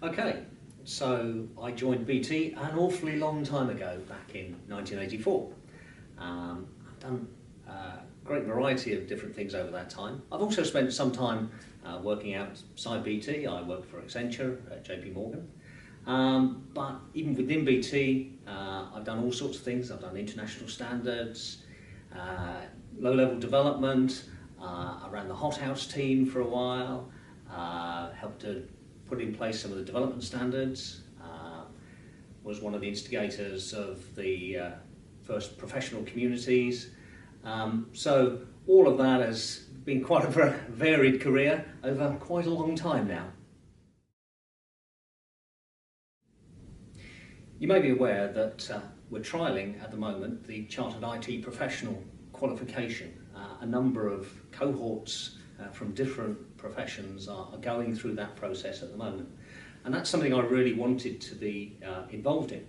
Okay, so I joined BT an awfully long time ago, back in 1984. I've done a great variety of different things over that time. I've also spent some time working outside BT. I worked for Accenture at JP Morgan. But even within BT, I've done all sorts of things. I've done international standards, low-level development. I ran the hothouse team for a while, helped to put in place some of the development standards, was one of the instigators of the first professional communities. So all of that has been quite a varied career over quite a long time now. You may be aware that we're trialling at the moment the Chartered IT Professional qualification. A number of cohorts from different professions are going through that process at the moment. And that's something I really wanted to be involved in.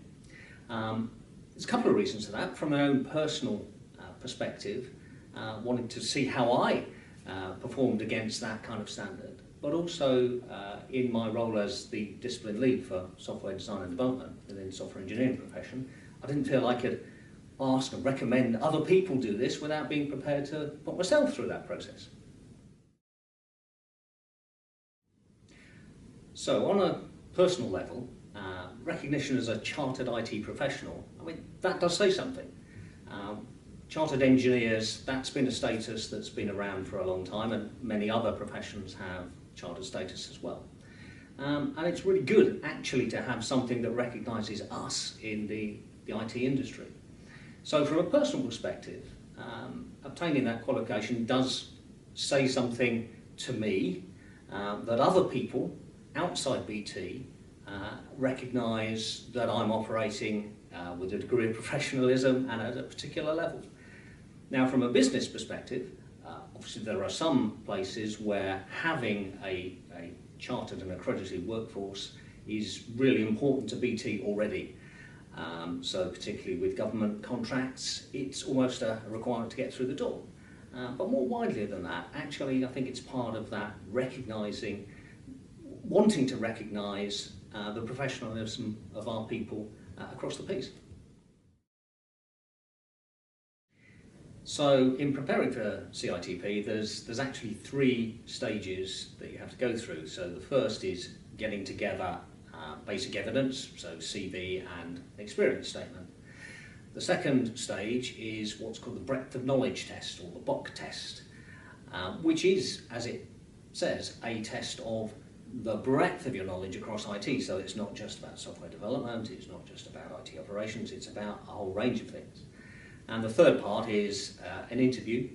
There's a couple of reasons for that. From my own personal perspective, wanting to see how I performed against that kind of standard, but also in my role as the discipline lead for software design and development within the software engineering profession, I didn't feel I could ask and recommend other people do this without being prepared to put myself through that process. So on a personal level, recognition as a chartered IT professional, I mean, that does say something. Chartered engineers, that's been a status that's been around for a long time, and many other professions have chartered status as well. And it's really good actually to have something that recognises us in the IT industry. So from a personal perspective, obtaining that qualification does say something to me that other people outside BT recognise that I'm operating with a degree of professionalism and at a particular level. Now from a business perspective, obviously there are some places where having a chartered and accredited workforce is really important to BT already. So particularly with government contracts, it's almost a requirement to get through the door. But more widely than that, actually I think it's part of that wanting to recognise the professionalism of our people across the piece. So in preparing for CITP, there's actually 3 stages that you have to go through. So the first is getting together basic evidence, so CV and experience statement. The second stage is what's called the breadth of knowledge test, or the BOK test, which is, as it says, a test of the breadth of your knowledge across IT. So it's not just about software development, it's not just about IT operations, it's about a whole range of things. And the third part is an interview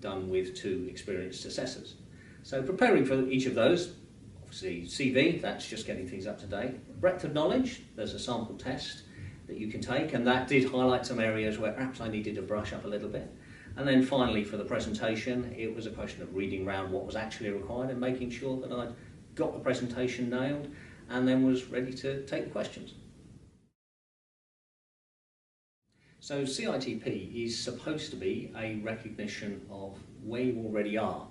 done with 2 experienced assessors. So preparing for each of those, obviously CV, that's just getting things up to date. Breadth of knowledge, there's a sample test that you can take, and that did highlight some areas where perhaps I needed to brush up a little bit. And then finally for the presentation, it was a question of reading around what was actually required and making sure that I'd got the presentation nailed and then was ready to take the questions. So CITP is supposed to be a recognition of where you already are.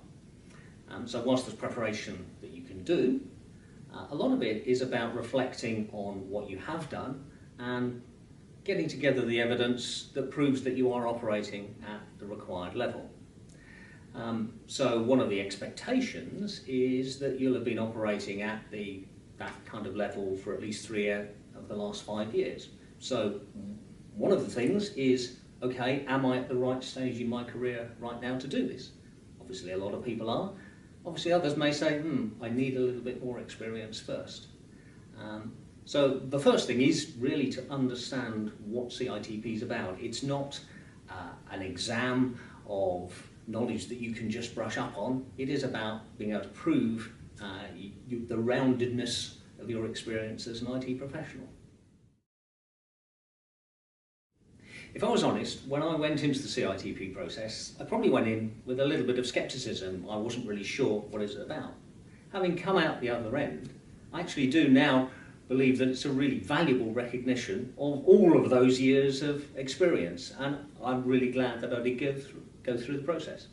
So whilst there's preparation that you can do, a lot of it is about reflecting on what you have done and getting together the evidence that proves that you are operating at the required level. So one of the expectations is that you'll have been operating at that kind of level for at least 3 of the last 5 years. So one of the things is, okay, am I at the right stage in my career right now to do this? Obviously a lot of people are. Obviously others may say, I need a little bit more experience first. So the first thing is really to understand what CITP is about. It's not an exam of knowledge that you can just brush up on. It is about being able to prove the roundedness of your experience as an IT professional. If I was honest, when I went into the CITP process, I probably went in with a little bit of scepticism. I wasn't really sure what it's about. Having come out the other end, I actually do now believe that it's a really valuable recognition of all of those years of experience, and I'm really glad that I did go through the process.